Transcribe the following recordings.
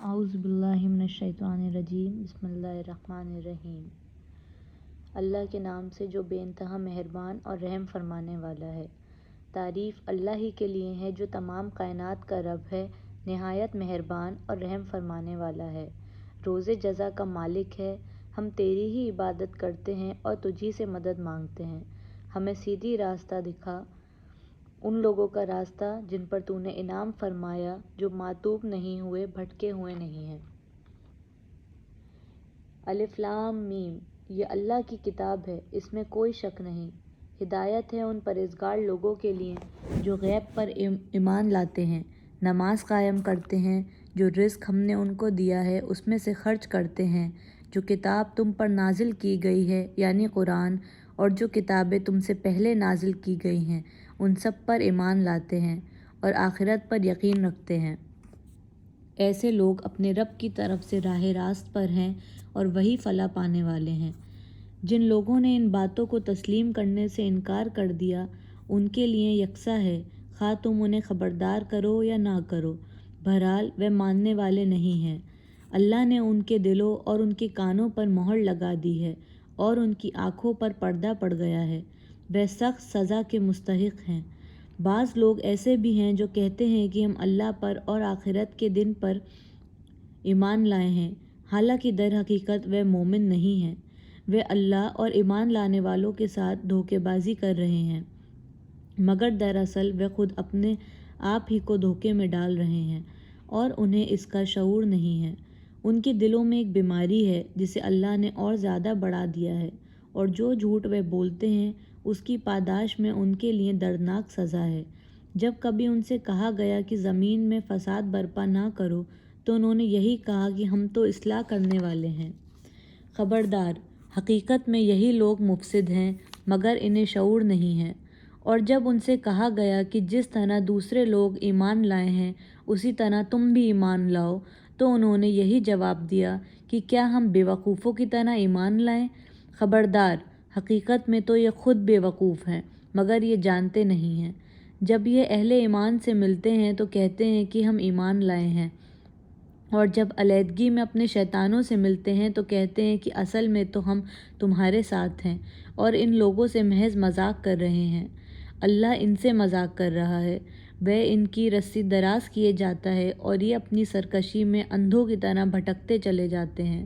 اعوذ باللہ من الشیطان الرجیم بسم اللہ الرحمن الرحیم۔ اللہ کے نام سے جو بے انتہا مہربان اور رحم فرمانے والا ہے۔ تعریف اللہ ہی کے لیے ہے جو تمام کائنات کا رب ہے، نہایت مہربان اور رحم فرمانے والا ہے، روز جزا کا مالک ہے۔ ہم تیری ہی عبادت کرتے ہیں اور تجھی سے مدد مانگتے ہیں۔ ہمیں سیدھی راستہ دکھا، ان لوگوں کا راستہ جن پر تو نے انعام فرمایا، جو معتوب نہیں ہوئے، بھٹکے ہوئے نہیں ہیں۔ الف لام میم، یہ اللہ کی کتاب ہے، اس میں کوئی شک نہیں۔ ہدایت ہے ان پرہیزگار لوگوں کے لیے جو غیب پر ایمان لاتے ہیں، نماز قائم کرتے ہیں، جو رزق ہم نے ان کو دیا ہے اس میں سے خرچ کرتے ہیں، جو کتاب تم پر نازل کی گئی ہے یعنی قرآن، اور جو کتابیں تم سے پہلے نازل کی گئی ہیں ان سب پر ایمان لاتے ہیں اور آخرت پر یقین رکھتے ہیں۔ ایسے لوگ اپنے رب کی طرف سے راہ راست پر ہیں اور وہی فلاح پانے والے ہیں۔ جن لوگوں نے ان باتوں کو تسلیم کرنے سے انکار کر دیا ان کے لیے یکساں ہے، خواہ تم انہیں خبردار کرو یا نہ کرو، بہرحال وہ ماننے والے نہیں ہیں۔ اللہ نے ان کے دلوں اور ان کے کانوں پر مہر لگا دی ہے اور ان کی آنکھوں پر پردہ پڑ گیا ہے، وہ سخت سزا کے مستحق ہیں۔ بعض لوگ ایسے بھی ہیں جو کہتے ہیں کہ ہم اللہ پر اور آخرت کے دن پر ایمان لائے ہیں، حالانکہ در حقیقت وہ مومن نہیں ہیں۔ وہ اللہ اور ایمان لانے والوں کے ساتھ دھوکے بازی کر رہے ہیں، مگر دراصل وہ خود اپنے آپ ہی کو دھوکے میں ڈال رہے ہیں اور انہیں اس کا شعور نہیں ہے۔ ان کے دلوں میں ایک بیماری ہے جسے اللہ نے اور زیادہ بڑھا دیا ہے، اور جو جھوٹ وہ بولتے ہیں اس کی پاداش میں ان کے لیے دردناک سزا ہے۔ جب کبھی ان سے کہا گیا کہ زمین میں فساد برپا نہ کرو تو انہوں نے یہی کہا کہ ہم تو اصلاح کرنے والے ہیں۔ خبردار، حقیقت میں یہی لوگ مفسد ہیں مگر انہیں شعور نہیں ہے۔ اور جب ان سے کہا گیا کہ جس طرح دوسرے لوگ ایمان لائے ہیں اسی طرح تم بھی ایمان لاؤ تو انہوں نے یہی جواب دیا کہ کیا ہم بے وقوفوں کی طرح ایمان لائیں؟ خبردار، حقیقت میں تو یہ خود بے وقوف ہیں مگر یہ جانتے نہیں ہیں۔ جب یہ اہل ایمان سے ملتے ہیں تو کہتے ہیں کہ ہم ایمان لائے ہیں، اور جب علیحدگی میں اپنے شیطانوں سے ملتے ہیں تو کہتے ہیں کہ اصل میں تو ہم تمہارے ساتھ ہیں اور ان لوگوں سے محض مذاق کر رہے ہیں۔ اللہ ان سے مذاق کر رہا ہے، وہ ان کی رسی دراز کیے جاتا ہے اور یہ اپنی سرکشی میں اندھوں کی طرح بھٹکتے چلے جاتے ہیں۔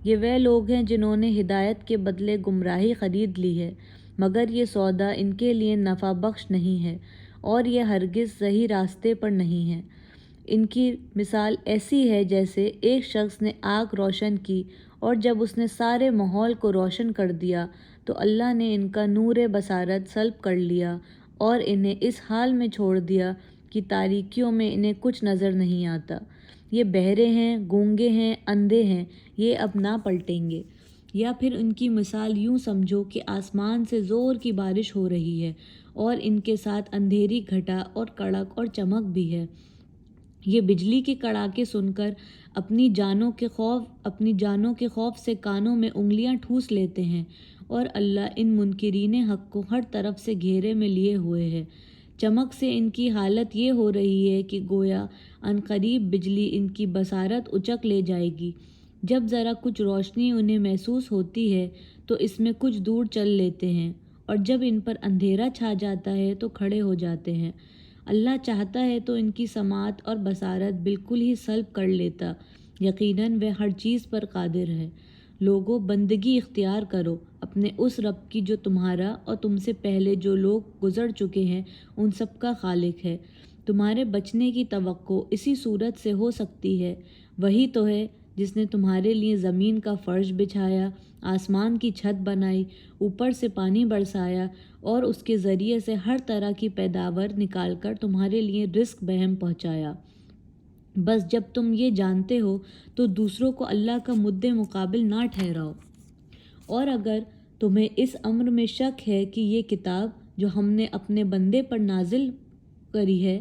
یہ وہ لوگ ہیں جنہوں نے ہدایت کے بدلے گمراہی خرید لی ہے، مگر یہ سودا ان کے لیے نفع بخش نہیں ہے اور یہ ہرگز صحیح راستے پر نہیں ہے۔ ان کی مثال ایسی ہے جیسے ایک شخص نے آگ روشن کی اور جب اس نے سارے ماحول کو روشن کر دیا تو اللہ نے ان کا نور بصارت سلب کر لیا اور انہیں اس حال میں چھوڑ دیا کہ تاریکیوں میں انہیں کچھ نظر نہیں آتا۔ یہ بہرے ہیں، گونگے ہیں، اندھے ہیں، یہ اب نہ پلٹیں گے۔ یا پھر ان کی مثال یوں سمجھو کہ آسمان سے زور کی بارش ہو رہی ہے اور ان کے ساتھ اندھیری گھٹا اور کڑک اور چمک بھی ہے۔ یہ بجلی کے کڑاکے سن کر اپنی جانوں کے خوف سے کانوں میں انگلیاں ٹھوس لیتے ہیں، اور اللہ ان منکرین حق کو ہر طرف سے گھیرے میں لیے ہوئے ہے۔ چمک سے ان کی حالت یہ ہو رہی ہے کہ گویا عنقریب بجلی ان کی بصارت اچک لے جائے گی۔ جب ذرا کچھ روشنی انہیں محسوس ہوتی ہے تو اس میں کچھ دور چل لیتے ہیں، اور جب ان پر اندھیرا چھا جاتا ہے تو کھڑے ہو جاتے ہیں۔ اللہ چاہتا ہے تو ان کی سماعت اور بصارت بالکل ہی سلب کر لیتا، یقیناً وہ ہر چیز پر قادر ہے۔ لوگو، بندگی اختیار کرو اپنے اس رب کی جو تمہارا اور تم سے پہلے جو لوگ گزر چکے ہیں ان سب کا خالق ہے۔ تمہارے بچنے کی توقع اسی صورت سے ہو سکتی ہے، وہی تو ہے جس نے تمہارے لیے زمین کا فرش بچھایا، آسمان کی چھت بنائی، اوپر سے پانی برسایا اور اس کے ذریعے سے ہر طرح کی پیداوار نکال کر تمہارے لیے رزق بہم پہنچایا۔ بس جب تم یہ جانتے ہو تو دوسروں کو اللہ کا مد مقابل نہ ٹھہراؤ۔ اور اگر تمہیں اس امر میں شک ہے کہ یہ کتاب جو ہم نے اپنے بندے پر نازل کری ہے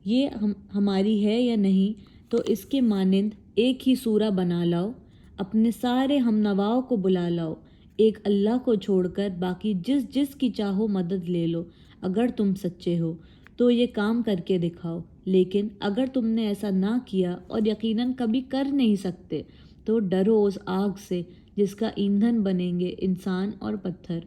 یہ ہماری ہے یا نہیں، تو اس کے مانند ایک ہی سورہ بنا لاؤ، اپنے سارے ہم نواؤں کو بلا لاؤ، ایک اللہ کو چھوڑ کر باقی جس کی چاہو مدد لے لو۔ اگر تم سچے ہو تو یہ کام کر کے دکھاؤ، لیکن اگر تم نے ایسا نہ کیا اور یقیناً کبھی کر نہیں سکتے تو ڈرو اس آگ سے جس کا ایندھن بنیں گے انسان اور پتھر،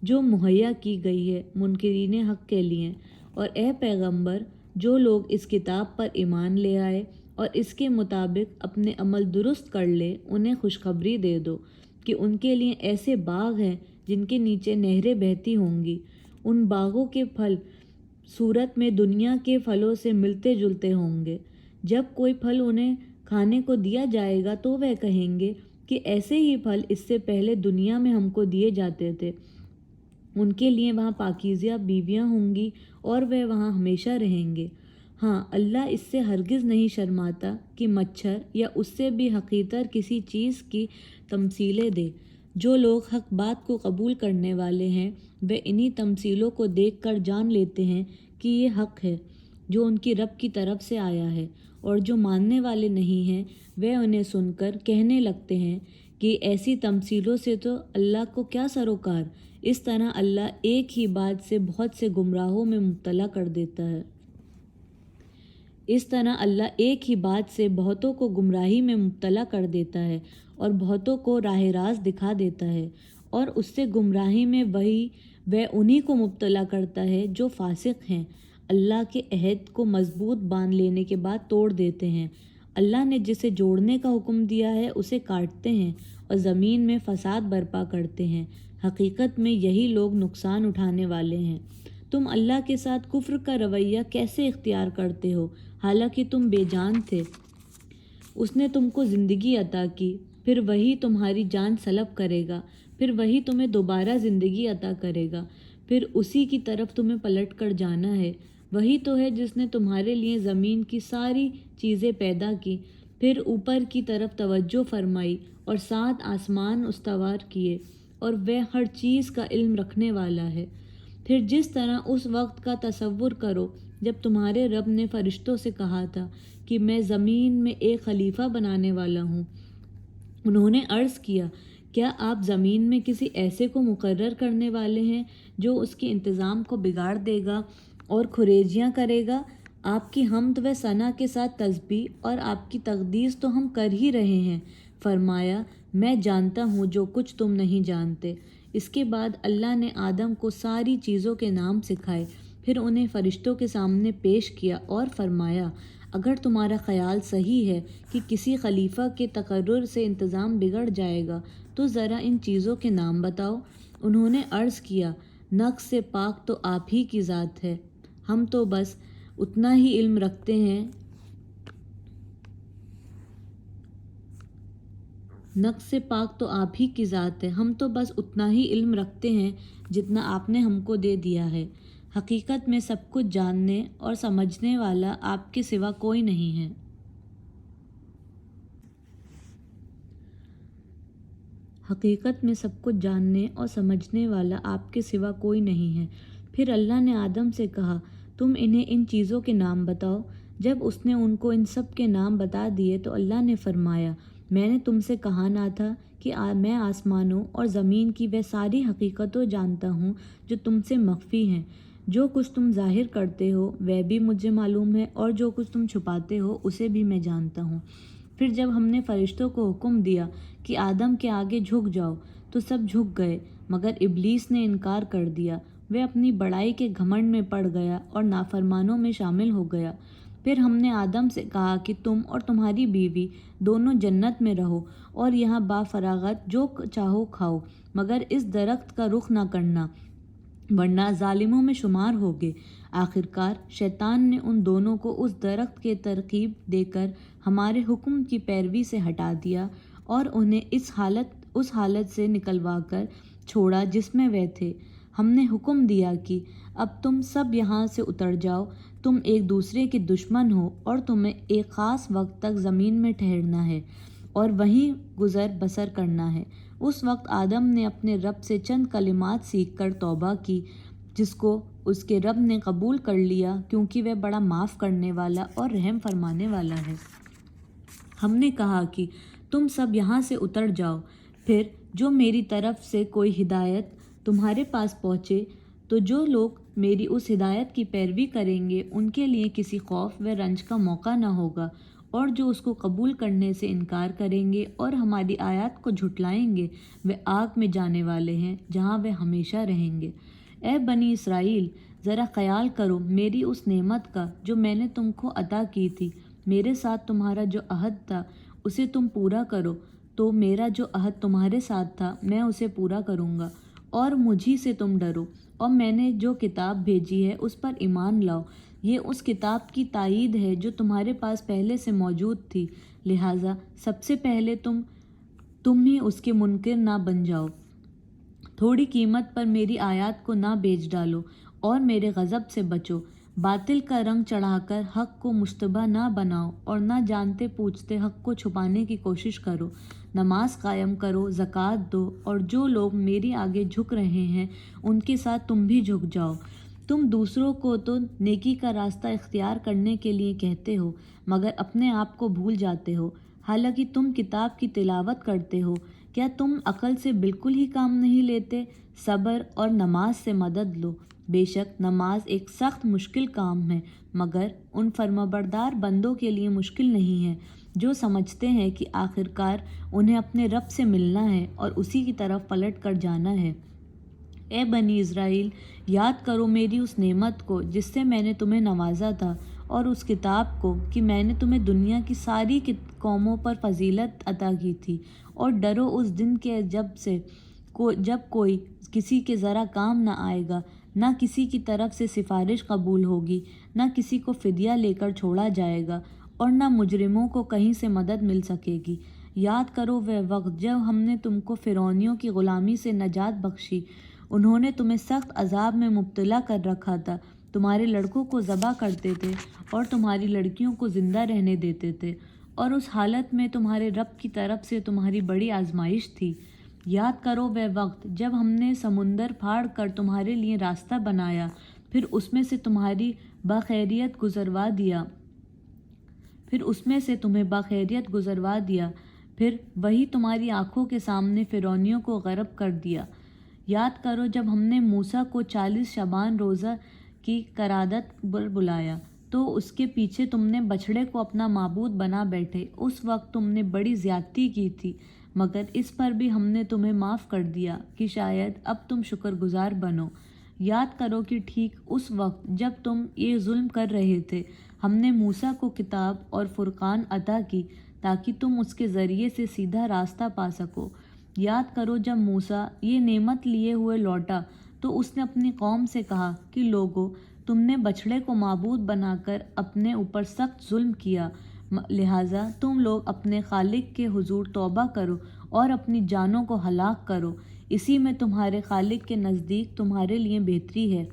جو مہیا کی گئی ہے منکرین حق کے لیے۔ اور اے پیغمبر، جو لوگ اس کتاب پر ایمان لے آئے اور اس کے مطابق اپنے عمل درست کر لے، انہیں خوشخبری دے دو کہ ان کے لیے ایسے باغ ہیں جن کے نیچے نہریں بہتی ہوں گی۔ ان باغوں کے پھل صورت میں دنیا کے پھلوں سے ملتے جلتے ہوں گے۔ جب کوئی پھل انہیں کھانے کو دیا جائے گا تو وہ کہیں گے کہ ایسے ہی پھل اس سے پہلے دنیا میں ہم کو دیے جاتے تھے۔ ان کے لیے وہاں پاکیزہ بیویاں ہوں گی اور وہ وہاں ہمیشہ رہیں گے۔ ہاں، اللہ اس سے ہرگز نہیں شرماتا کہ مچھر یا اس سے بھی حقیرتر کسی چیز کی تمثیلیں دے۔ جو لوگ حق بات کو قبول کرنے والے ہیں وہ انہی تمثیلوں کو دیکھ کر جان لیتے ہیں کہ یہ حق ہے جو ان کی رب کی طرف سے آیا ہے، اور جو ماننے والے نہیں ہیں وہ انہیں سن کر کہنے لگتے ہیں کہ ایسی تمثیلوں سے تو اللہ کو کیا سروکار۔ اس طرح اللہ ایک ہی بات سے بہت سے گمراہوں میں مبتلا کر دیتا ہے۔ اس طرح اللہ ایک ہی بات سے بہتوں کو گمراہی میں مبتلا کر دیتا ہے اور بہتوں کو راہ راست دکھا دیتا ہے، اور اس سے گمراہی میں وہ انہی کو مبتلا کرتا ہے جو فاسق ہیں، اللہ کے عہد کو مضبوط باندھ لینے کے بعد توڑ دیتے ہیں۔ اللہ نے جسے جوڑنے کا حکم دیا ہے اسے کاٹتے ہیں اور زمین میں فساد برپا کرتے ہیں۔ حقیقت میں یہی لوگ نقصان اٹھانے والے ہیں۔ تم اللہ کے ساتھ کفر کا رویہ کیسے اختیار کرتے ہو حالانکہ تم بے جان تھے؟ اس نے تم کو زندگی عطا کی، پھر وہی تمہاری جان سلب کرے گا، پھر وہی تمہیں دوبارہ زندگی عطا کرے گا، پھر اسی کی طرف تمہیں پلٹ کر جانا ہے۔ وہی تو ہے جس نے تمہارے لیے زمین کی ساری چیزیں پیدا کی، پھر اوپر کی طرف توجہ فرمائی اور 7 آسمان استوار کیے، اور وہ ہر چیز کا علم رکھنے والا ہے۔ پھر جس طرح اس وقت کا تصور کرو جب تمہارے رب نے فرشتوں سے کہا تھا کہ میں زمین میں ایک خلیفہ بنانے والا ہوں۔ انہوں نے عرض کیا، کیا آپ زمین میں کسی ایسے کو مقرر کرنے والے ہیں جو اس کے انتظام کو بگاڑ دے گا اور کھریجیاں کرے گا؟ آپ کی حمد و ثنا کے ساتھ تسبیح اور آپ کی تقدیس تو ہم کر ہی رہے ہیں۔ فرمایا، میں جانتا ہوں جو کچھ تم نہیں جانتے۔ اس کے بعد اللہ نے آدم کو ساری چیزوں کے نام سکھائے، پھر انہیں فرشتوں کے سامنے پیش کیا اور فرمایا، اگر تمہارا خیال صحیح ہے کہ کسی خلیفہ کے تقرر سے انتظام بگڑ جائے گا تو ذرا ان چیزوں کے نام بتاؤ۔ انہوں نے عرض کیا، نقص سے پاک تو آپ ہی کی ذات ہے، ہم تو بس اتنا ہی علم رکھتے ہیں نقص سے پاک تو آپ ہی کی ذات ہے، ہم تو بس اتنا ہی علم رکھتے ہیں جتنا آپ نے ہم کو دے دیا ہے۔ حقیقت میں سب کچھ جاننے اور سمجھنے والا آپ کے سوا کوئی نہیں ہے۔ حقیقت میں سب کچھ جاننے اور سمجھنے والا آپ کے سوا کوئی نہیں ہے۔ پھر اللہ نے آدم سے کہا، تم انہیں ان چیزوں کے نام بتاؤ۔ جب اس نے ان کو ان سب کے نام بتا دیے تو اللہ نے فرمایا، میں نے تم سے کہا نہ تھا کہ میں آسمانوں اور زمین کی وہ ساری حقیقتوں جانتا ہوں جو تم سے مخفی ہیں۔ جو کچھ تم ظاہر کرتے ہو وہ بھی مجھے معلوم ہے، اور جو کچھ تم چھپاتے ہو اسے بھی میں جانتا ہوں۔ پھر جب ہم نے فرشتوں کو حکم دیا کہ آدم کے آگے جھک جاؤ تو سب جھک گئے، مگر ابلیس نے انکار کر دیا۔ وہ اپنی بڑائی کے گھمنڈ میں پڑ گیا اور نافرمانوں میں شامل ہو گیا۔ پھر ہم نے آدم سے کہا کہ تم اور تمہاری بیوی دونوں جنت میں رہو اور یہاں بافراغت جو چاہو کھاؤ، مگر اس درخت کا رخ نہ کرنا ورنہ ظالموں میں شمار ہوگے۔ آخرکار شیطان نے ان دونوں کو اس درخت کے ترغیب دے کر ہمارے حکم کی پیروی سے ہٹا دیا اور انہیں اس حالت سے نکلوا کر چھوڑا جس میں وہ تھے۔ ہم نے حکم دیا کہ اب تم سب یہاں سے اتر جاؤ، تم ایک دوسرے کے دشمن ہو اور تمہیں ایک خاص وقت تک زمین میں ٹھہرنا ہے اور وہیں گزر بسر کرنا ہے۔ اس وقت آدم نے اپنے رب سے چند کلمات سیکھ کر توبہ کی، جس کو اس کے رب نے قبول کر لیا کیونکہ وہ بڑا معاف کرنے والا اور رحم فرمانے والا ہے۔ ہم نے کہا کہ تم سب یہاں سے اتر جاؤ، پھر جو میری طرف سے کوئی ہدایت تمہارے پاس پہنچے تو جو لوگ میری اس ہدایت کی پیروی کریں گے ان کے لیے کسی خوف و رنج کا موقع نہ ہوگا، اور جو اس کو قبول کرنے سے انکار کریں گے اور ہماری آیات کو جھٹلائیں گے وہ آگ میں جانے والے ہیں جہاں وہ ہمیشہ رہیں گے۔ اے بنی اسرائیل، ذرا خیال کرو میری اس نعمت کا جو میں نے تم کو عطا کی تھی۔ میرے ساتھ تمہارا جو عہد تھا اسے تم پورا کرو، تو میرا جو عہد تمہارے ساتھ تھا میں اسے پورا کروں گا، اور مجھی سے تم ڈرو، اور میں نے جو کتاب بھیجی ہے اس پر ایمان لاؤ۔ یہ اس کتاب کی تائید ہے جو تمہارے پاس پہلے سے موجود تھی، لہٰذا سب سے پہلے تم ہی اس کے منکر نہ بن جاؤ۔ تھوڑی قیمت پر میری آیات کو نہ بیچ ڈالو اور میرے غضب سے بچو۔ باطل کا رنگ چڑھا کر حق کو مشتبہ نہ بناؤ، اور نہ جانتے پوچھتے حق کو چھپانے کی کوشش کرو۔ نماز قائم کرو، زکوٰۃ دو، اور جو لوگ میری آگے جھک رہے ہیں ان کے ساتھ تم بھی جھک جاؤ۔ تم دوسروں کو تو نیکی کا راستہ اختیار کرنے کے لیے کہتے ہو، مگر اپنے آپ کو بھول جاتے ہو، حالانکہ تم کتاب کی تلاوت کرتے ہو۔ کیا تم عقل سے بالکل ہی کام نہیں لیتے؟ صبر اور نماز سے مدد لو۔ بے شک نماز ایک سخت مشکل کام ہے، مگر ان فرمانبردار بندوں کے لیے مشکل نہیں ہے جو سمجھتے ہیں کہ آخرکار انہیں اپنے رب سے ملنا ہے اور اسی کی طرف پلٹ کر جانا ہے۔ اے بنی اسرائیل، یاد کرو میری اس نعمت کو جس سے میں نے تمہیں نوازا تھا، اور اس کتاب کو کہ میں نے تمہیں دنیا کی ساری قوموں پر فضیلت عطا کی تھی، اور ڈرو اس دن کے جب کوئی کسی کے ذرا کام نہ آئے گا، نہ کسی کی طرف سے سفارش قبول ہوگی، نہ کسی کو فدیہ لے کر چھوڑا جائے گا، اور نہ مجرموں کو کہیں سے مدد مل سکے گی۔ یاد کرو وہ وقت جب ہم نے تم کو فرعونیوں کی غلامی سے نجات بخشی، انہوں نے تمہیں سخت عذاب میں مبتلا کر رکھا تھا، تمہارے لڑکوں کو ذبح کرتے تھے اور تمہاری لڑکیوں کو زندہ رہنے دیتے تھے، اور اس حالت میں تمہارے رب کی طرف سے تمہاری بڑی آزمائش تھی۔ یاد کرو وہ وقت جب ہم نے سمندر پھاڑ کر تمہارے لیے راستہ بنایا، پھر اس میں سے تمہیں بخیریت گزروا دیا، پھر وہی تمہاری آنکھوں کے سامنے فرعونیوں کو غرق کر دیا۔ یاد کرو جب ہم نے موسیٰ کو 40 شبان روزہ کی قرادت پر بلایا، تو اس کے پیچھے تم نے بچھڑے کو اپنا معبود بنا بیٹھے۔ اس وقت تم نے بڑی زیادتی کی تھی، مگر اس پر بھی ہم نے تمہیں معاف کر دیا کہ شاید اب تم شکر گزار بنو۔ یاد کرو کہ ٹھیک اس وقت جب تم یہ ظلم کر رہے تھے، ہم نے موسیٰ کو کتاب اور فرقان عطا کی تاکہ تم اس کے ذریعے سے سیدھا راستہ پا سکو۔ یاد کرو جب موسیٰ یہ نعمت لیے ہوئے لوٹا تو اس نے اپنی قوم سے کہا کہ لوگو، تم نے بچھڑے کو معبود بنا کر اپنے اوپر سخت ظلم کیا، لہٰذا تم لوگ اپنے خالق کے حضور توبہ کرو اور اپنی جانوں کو ہلاک کرو، اسی میں تمہارے خالق کے نزدیک تمہارے لیے بہتری ہے۔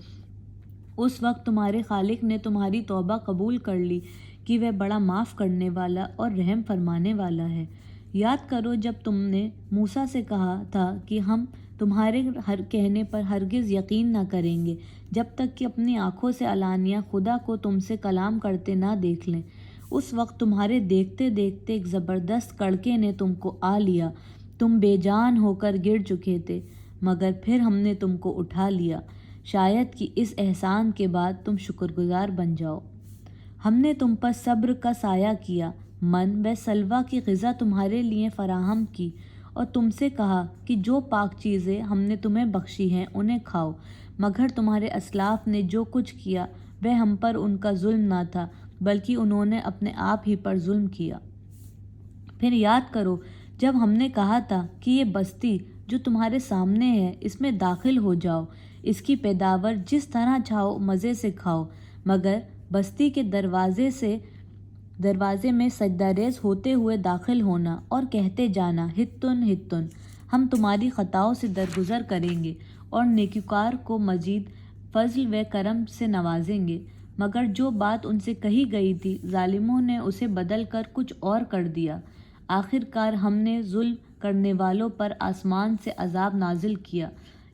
اس وقت تمہارے خالق نے تمہاری توبہ قبول کر لی کہ وہ بڑا معاف کرنے والا اور رحم فرمانے والا ہے۔ یاد کرو جب تم نے موسیٰ سے کہا تھا کہ ہم تمہارے ہر کہنے پر ہرگز یقین نہ کریں گے جب تک کہ اپنی آنکھوں سے علانیہ خدا کو تم سے کلام کرتے نہ دیکھ لیں۔ اس وقت تمہارے دیکھتے دیکھتے ایک زبردست کڑکے نے تم کو آ لیا، تم بے جان ہو کر گر چکے تھے، مگر پھر ہم نے تم کو اٹھا لیا، شاید کہ اس احسان کے بعد تم شکر گزار بن جاؤ۔ ہم نے تم پر صبر کا سایہ کیا، من و سلویٰ کی غذا تمہارے لیے فراہم کی، اور تم سے کہا کہ جو پاک چیزیں ہم نے تمہیں بخشی ہیں انہیں کھاؤ، مگر تمہارے اسلاف نے جو کچھ کیا وہ ہم پر ان کا ظلم نہ تھا بلکہ انہوں نے اپنے آپ ہی پر ظلم کیا۔ پھر یاد کرو جب ہم نے کہا تھا کہ یہ بستی جو تمہارے سامنے ہے اس میں داخل ہو جاؤ، اس کی پیداوار جس طرح چاہو مزے سے کھاؤ، مگر بستی کے دروازے میں سجدہ ریز ہوتے ہوئے داخل ہونا اور کہتے جانا، ہتن ہتن، ہم تمہاری خطاؤں سے درگزر کریں گے اور نیکوکار کو مزید فضل و کرم سے نوازیں گے۔ مگر جو بات ان سے کہی گئی تھی ظالموں نے اسے بدل کر کچھ اور کر دیا۔ آخر کار ہم نے ظلم کرنے والوں پر آسمان سے عذاب نازل کیا،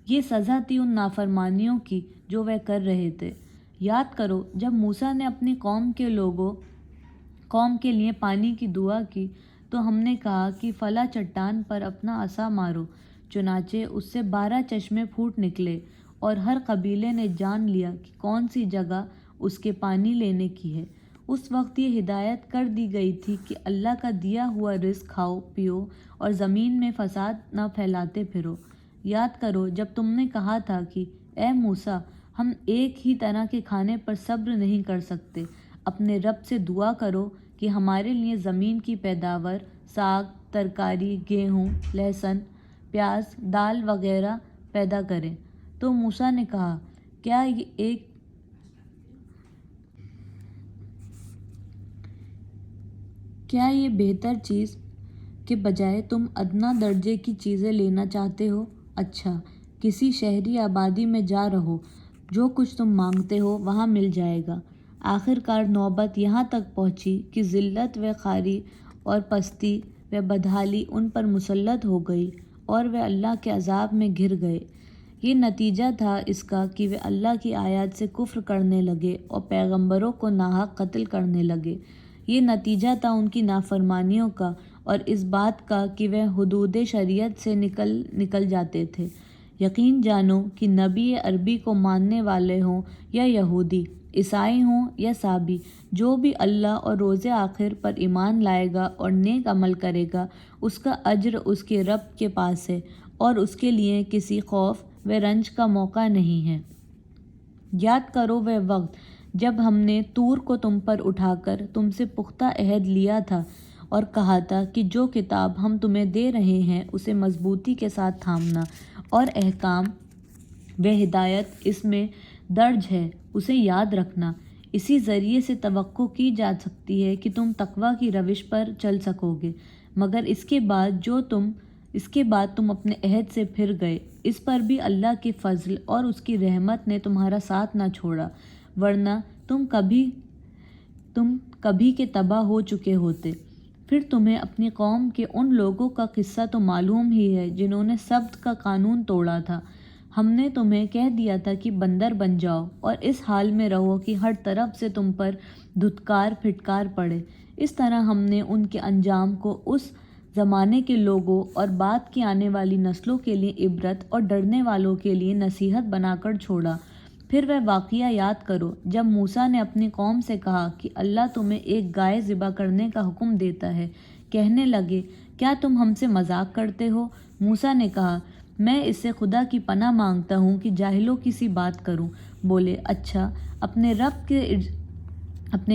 یہ سزا تھی ان نافرمانیوں کی جو وہ کر رہے تھے۔ یاد کرو جب موسیٰ نے اپنی قوم کے لیے پانی کی دعا کی تو ہم نے کہا کہ فلاں چٹان پر اپنا عصا مارو، چنانچہ اس سے 12 چشمے پھوٹ نکلے، اور ہر قبیلے نے جان لیا کہ کون سی جگہ اس کے پانی لینے کی ہے۔ اس وقت یہ ہدایت کر دی گئی تھی کہ اللہ کا دیا ہوا رزق کھاؤ پیو اور زمین میں فساد نہ پھیلاتے پھرو۔ یاد کرو جب تم نے کہا تھا کہ اے موسیٰ، ہم ایک ہی طرح کے کھانے پر صبر نہیں کر سکتے، اپنے رب سے دعا کرو کہ ہمارے لیے زمین کی پیداوار، ساگ، ترکاری، گیہوں، لہسن، پیاز، دال وغیرہ پیدا کرے۔ تو موسیٰ نے کہا، کیا یہ بہتر چیز کے بجائے تم ادنیٰ درجے کی چیزیں لینا چاہتے ہو؟ اچھا، کسی شہری آبادی میں جا رہو، جو کچھ تم مانگتے ہو وہاں مل جائے گا۔ آخر کار نوبت یہاں تک پہنچی کہ ذلت و خواری اور پستی و بدحالی ان پر مسلط ہو گئی اور وہ اللہ کے عذاب میں گھر گئے۔ یہ نتیجہ تھا اس کا کہ وہ اللہ کی آیات سے کفر کرنے لگے اور پیغمبروں کو ناحق قتل کرنے لگے۔ یہ نتیجہ تھا ان کی نافرمانیوں کا اور اس بات کا کہ وہ حدود شریعت سے نکل جاتے تھے۔ یقین جانو کہ نبی عربی کو ماننے والے ہوں یا یہودی، عیسائی ہوں یا سابی، جو بھی اللہ اور روز آخر پر ایمان لائے گا اور نیک عمل کرے گا، اس کا اجر اس کے رب کے پاس ہے اور اس کے لیے کسی خوف و رنج کا موقع نہیں ہے۔ یاد کرو وہ وقت جب ہم نے طور کو تم پر اٹھا کر تم سے پختہ عہد لیا تھا اور کہا تھا کہ جو کتاب ہم تمہیں دے رہے ہیں اسے مضبوطی کے ساتھ تھامنا اور احکام و ہدایت اس میں درج ہے اسے یاد رکھنا۔ اسی ذریعے سے توقع کی جا سکتی ہے کہ تم تقویٰ کی روش پر چل سکو گے، مگر اس کے بعد تم اپنے عہد سے پھر گئے۔ اس پر بھی اللہ کے فضل اور اس کی رحمت نے تمہارا ساتھ نہ چھوڑا، ورنہ تم کبھی کے تباہ ہو چکے ہوتے۔ پھر تمہیں اپنی قوم کے ان لوگوں کا قصہ تو معلوم ہی ہے جنہوں نے سبت کا قانون توڑا تھا۔ ہم نے تمہیں کہہ دیا تھا کہ بندر بن جاؤ اور اس حال میں رہو کہ ہر طرف سے تم پر دھتکار پھٹکار پڑے۔ اس طرح ہم نے ان کے انجام کو اس زمانے کے لوگوں اور بعد کی آنے والی نسلوں کے لیے عبرت اور ڈرنے والوں کے لیے نصیحت بنا کر چھوڑا۔ پھر وہ واقعہ یاد کرو جب موسیٰ نے اپنی قوم سے کہا کہ اللہ تمہیں ایک گائے ذبح کرنے کا حکم دیتا ہے۔ کہنے لگے، کیا تم ہم سے مذاق کرتے ہو؟ موسیٰ نے کہا، میں اس سے خدا کی پناہ مانگتا ہوں کہ جاہلوں کی سی بات کروں۔ بولے، اچھا، اپنے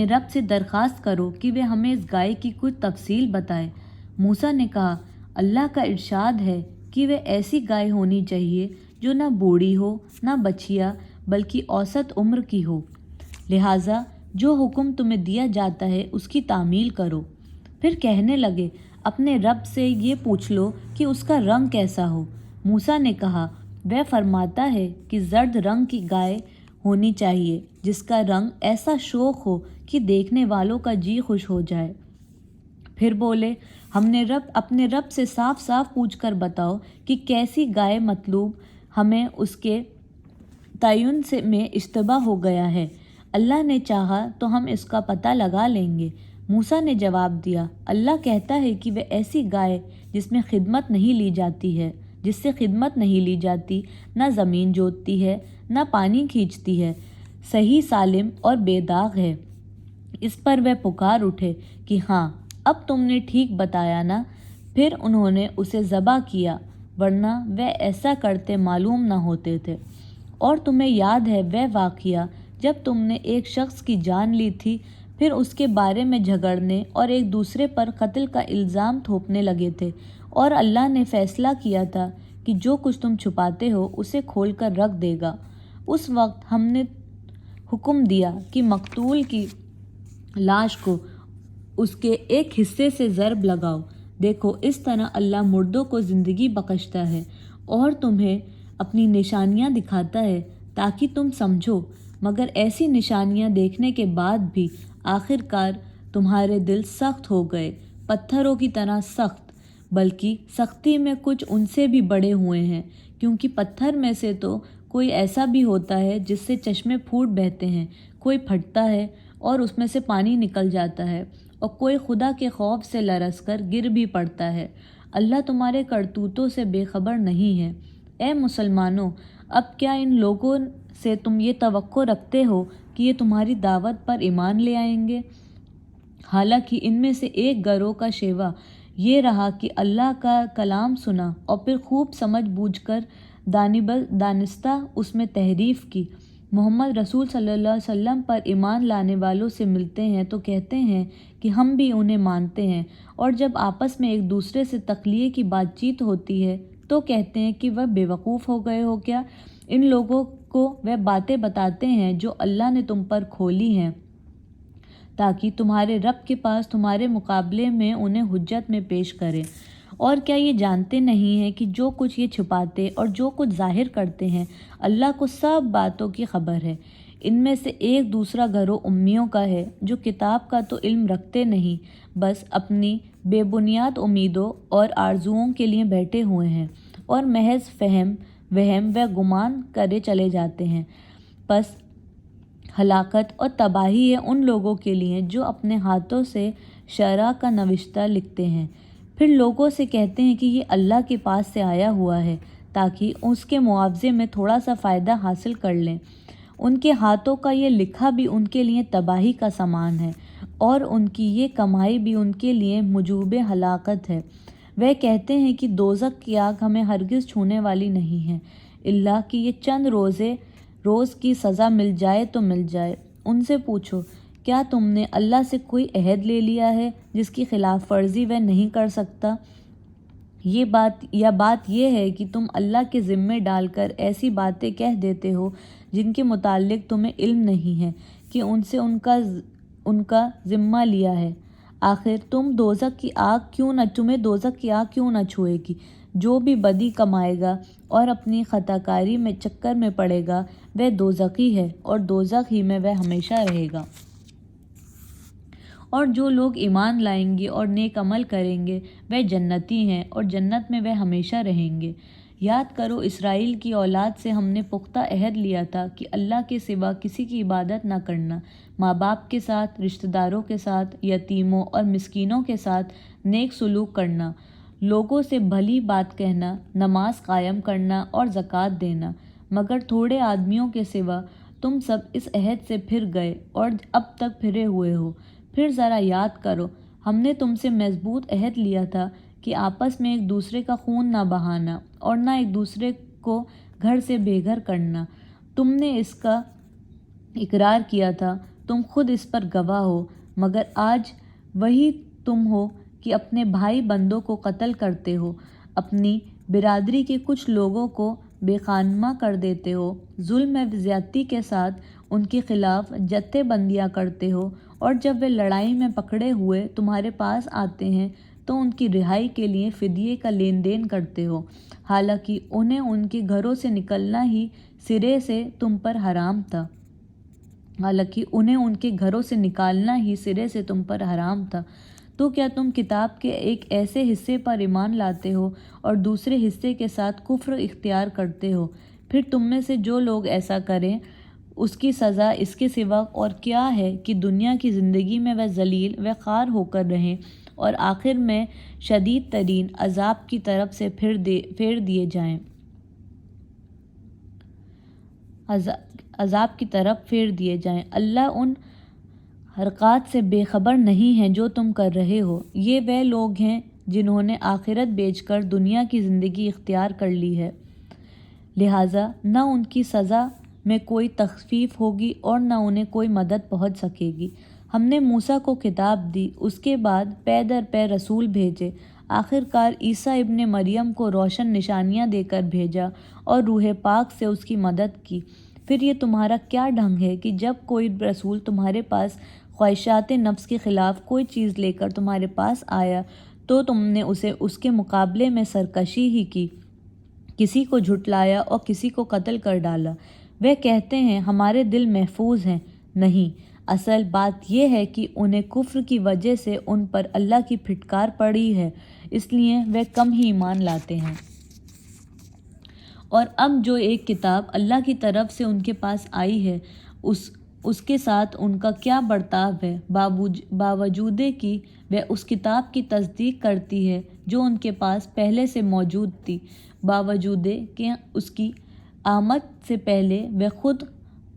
رب سے درخواست کرو کہ وہ ہمیں اس گائے کی کچھ تفصیل بتائے۔ موسیٰ نے کہا، اللہ کا ارشاد ہے کہ وہ ایسی گائے ہونی چاہیے جو نہ بوڑھی ہو نہ بچیا بلکہ اوسط عمر کی ہو، لہٰذا جو حکم تمہیں دیا جاتا ہے اس کی تعمیل کرو۔ پھر کہنے لگے، اپنے رب سے یہ پوچھ لو کہ اس کا رنگ کیسا ہو۔ موسیٰ نے کہا، وہ فرماتا ہے کہ زرد رنگ کی گائے ہونی چاہیے جس کا رنگ ایسا شوخ ہو کہ دیکھنے والوں کا جی خوش ہو جائے۔ پھر بولے، اپنے رب سے صاف صاف پوچھ کر بتاؤ کہ کیسی گائے مطلوب، ہمیں اس کے تعین میں اشتباہ ہو گیا ہے، اللہ نے چاہا تو ہم اس کا پتہ لگا لیں گے۔ موسیٰ نے جواب دیا، اللہ کہتا ہے کہ وہ ایسی گائے جس سے خدمت نہیں لی جاتی، نہ زمین جوتتی ہے نہ پانی کھینچتی ہے، صحیح سالم اور بے داغ ہے۔ اس پر وہ پکار اٹھے کہ ہاں، اب تم نے ٹھیک بتایا نا۔ پھر انہوں نے اسے ذبح کیا، ورنہ وہ ایسا کرتے معلوم نہ ہوتے تھے۔ اور تمہیں یاد ہے وہ واقعہ جب تم نے ایک شخص کی جان لی تھی، پھر اس کے بارے میں جھگڑنے اور ایک دوسرے پر قتل کا الزام تھوپنے لگے تھے، اور اللہ نے فیصلہ کیا تھا کہ جو کچھ تم چھپاتے ہو اسے کھول کر رکھ دے گا۔ اس وقت ہم نے حکم دیا کہ مقتول کی لاش کو اس کے ایک حصے سے ضرب لگاؤ۔ دیکھو، اس طرح اللہ مردوں کو زندگی بخشتا ہے اور تمہیں اپنی نشانیاں دکھاتا ہے تاکہ تم سمجھو، مگر ایسی نشانیاں دیکھنے کے بعد بھی آخر کار تمہارے دل سخت ہو گئے، پتھروں کی طرح سخت، بلکہ سختی میں کچھ ان سے بھی بڑے ہوئے ہیں، کیونکہ پتھر میں سے تو کوئی ایسا بھی ہوتا ہے جس سے چشمے پھوٹ بہتے ہیں، کوئی پھٹتا ہے اور اس میں سے پانی نکل جاتا ہے، اور کوئی خدا کے خوف سے لرز کر گر بھی پڑتا ہے۔ اللہ تمہارے کرتوتوں سے بے خبر نہیں ہے۔ اے مسلمانوں، اب کیا ان لوگوں سے تم یہ توقع رکھتے ہو کہ یہ تمہاری دعوت پر ایمان لے آئیں گے؟ حالانکہ ان میں سے ایک گروہ کا شیوا یہ رہا کہ اللہ کا کلام سنا اور پھر خوب سمجھ بوجھ کر دانستہ اس میں تحریف کی۔ محمد رسول صلی اللہ علیہ وسلم پر ایمان لانے والوں سے ملتے ہیں تو کہتے ہیں کہ ہم بھی انہیں مانتے ہیں، اور جب آپس میں ایک دوسرے سے تخلیے کی بات چیت ہوتی ہے تو کہتے ہیں کہ وہ بے وقوف ہو گئے ہو کیا؟ ان لوگوں کو وہ باتیں بتاتے ہیں جو اللہ نے تم پر کھولی ہیں تاکہ تمہارے رب کے پاس تمہارے مقابلے میں انہیں حجت میں پیش کرے۔ اور کیا یہ جانتے نہیں ہیں کہ جو کچھ یہ چھپاتے اور جو کچھ ظاہر کرتے ہیں اللہ کو سب باتوں کی خبر ہے؟ ان میں سے ایک دوسرا گروہ امیوں کا ہے جو کتاب کا تو علم رکھتے نہیں، بس اپنی بے بنیاد امیدوں اور آرزوؤں کے لیے بیٹھے ہوئے ہیں اور محض وہم و گمان کرے چلے جاتے ہیں۔ پس ہلاکت اور تباہی ہے ان لوگوں کے لیے جو اپنے ہاتھوں سے شرع کا نوشتہ لکھتے ہیں، پھر لوگوں سے کہتے ہیں کہ یہ اللہ کے پاس سے آیا ہوا ہے تاکہ اس کے معاوضے میں تھوڑا سا فائدہ حاصل کر لیں۔ ان کے ہاتھوں کا یہ لکھا بھی ان کے لیے تباہی کا سامان ہے اور ان کی یہ کمائی بھی ان کے لیے موجب ہلاکت ہے۔ وہ کہتے ہیں کہ دوزخ کی آگ ہمیں ہرگز چھونے والی نہیں ہے الا کہ یہ چند روز کی سزا مل جائے تو مل جائے۔ ان سے پوچھو، کیا تم نے اللہ سے کوئی عہد لے لیا ہے جس کی خلاف ورزی وہ نہیں کر سکتا؟ بات یہ ہے کہ تم اللہ کے ذمے ڈال کر ایسی باتیں کہہ دیتے ہو جن کے متعلق تمہیں علم نہیں ہے کہ ان سے ان کا ذمہ لیا ہے۔ آخر تمہیں دوزخ کی آگ کیوں نہ چھوئے گی؟ جو بھی بدی کمائے گا اور اپنی خطاکاری میں چکر میں پڑے گا وہ دوزخی ہے اور دوزخ ہی میں وہ ہمیشہ رہے گا۔ اور جو لوگ ایمان لائیں گے اور نیک عمل کریں گے وہ جنتی ہیں اور جنت میں وہ ہمیشہ رہیں گے۔ یاد کرو، اسرائیل کی اولاد سے ہم نے پختہ عہد لیا تھا کہ اللہ کے سوا کسی کی عبادت نہ کرنا، ماں باپ کے ساتھ، رشتہ داروں کے ساتھ، یتیموں اور مسکینوں کے ساتھ نیک سلوک کرنا، لوگوں سے بھلی بات کہنا، نماز قائم کرنا اور زکوٰۃ دینا۔ مگر تھوڑے آدمیوں کے سوا تم سب اس عہد سے پھر گئے اور اب تک پھرے ہوئے ہو۔ پھر ذرا یاد کرو، ہم نے تم سے مضبوط عہد لیا تھا کہ آپس میں ایک دوسرے کا خون نہ بہانا اور نہ ایک دوسرے کو گھر سے بے گھر کرنا۔ تم نے اس کا اقرار کیا تھا، تم خود اس پر گواہ ہو، مگر آج وہی تم ہو کہ اپنے بھائی بندوں کو قتل کرتے ہو، اپنی برادری کے کچھ لوگوں کو بے خانمہ کر دیتے ہو، ظلم و زیادتی کے ساتھ ان کے خلاف جتھے بندیاں کرتے ہو، اور جب وہ لڑائی میں پکڑے ہوئے تمہارے پاس آتے ہیں تو ان کی رہائی کے لیے فدیے کا لین دین کرتے ہو، حالانکہ انہیں ان کے گھروں سے نکلنا ہی سرے سے تم پر حرام تھا۔ تو کیا تم کتاب کے ایک ایسے حصے پر ایمان لاتے ہو اور دوسرے حصے کے ساتھ کفر اختیار کرتے ہو؟ پھر تم میں سے جو لوگ ایسا کریں اس کی سزا اس کے سوا اور کیا ہے کہ دنیا کی زندگی میں وہ ذلیل و خوار ہو کر رہیں اور آخر میں شدید ترین عذاب کی طرف سے پھیر دیے جائیں۔ اللہ ان حرکات سے بے خبر نہیں ہے جو تم کر رہے ہو۔ یہ وہ لوگ ہیں جنہوں نے آخرت بیچ کر دنیا کی زندگی اختیار کر لی ہے، لہٰذا نہ ان کی سزا میں کوئی تخفیف ہوگی اور نہ انہیں کوئی مدد پہنچ سکے گی۔ ہم نے موسیٰ کو کتاب دی، اس کے بعد پے در پے رسول بھیجے، آخر کار عیسیٰ ابن مریم کو روشن نشانیاں دے کر بھیجا اور روح پاک سے اس کی مدد کی۔ پھر یہ تمہارا کیا ڈھنگ ہے کہ جب کوئی رسول تمہارے پاس خواہشات نفس کے خلاف کوئی چیز لے کر تمہارے پاس آیا تو تم نے اسے اس کے مقابلے میں سرکشی ہی کی، کسی کو جھٹلایا اور کسی کو قتل کر ڈالا؟ وہ کہتے ہیں ہمارے دل محفوظ ہیں۔ نہیں، اصل بات یہ ہے کہ انہیں کفر کی وجہ سے ان پر اللہ کی پھٹکار پڑی ہے، اس لیے وہ کم ہی ایمان لاتے ہیں۔ اور اب جو ایک کتاب اللہ کی طرف سے ان کے پاس آئی ہے اس کے ساتھ ان کا کیا برتاؤ ہے، باوجود کہ وہ اس کتاب کی تصدیق کرتی ہے جو ان کے پاس پہلے سے موجود تھی، باوجود کہ اس کی آمد سے پہلے وہ خود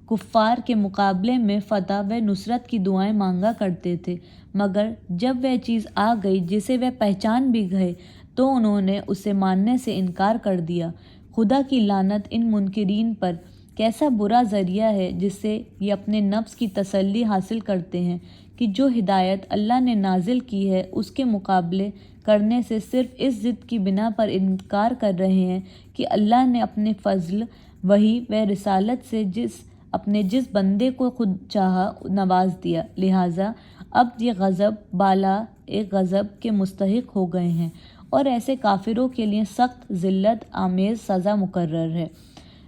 کفار کے مقابلے میں فتح و نصرت کی دعائیں مانگا کرتے تھے، مگر جب وہ چیز آ گئی جسے وہ پہچان بھی گئے تو انہوں نے اسے ماننے سے انکار کر دیا۔ خدا کی لعنت ان منکرین پر! کیسا برا ذریعہ ہے جس سے یہ اپنے نفس کی تسلی حاصل کرتے ہیں کہ جو ہدایت اللہ نے نازل کی ہے اس کے مقابلے کرنے سے صرف اس ضد کی بنا پر انکار کر رہے ہیں کہ اللہ نے اپنے فضل، وحی و رسالت سے جس بندے کو خود چاہا نواز دیا، لہٰذا اب یہ غضب بالا ایک غضب کے مستحق ہو گئے ہیں، اور ایسے کافروں کے لیے سخت ذلت آمیز سزا مقرر ہے۔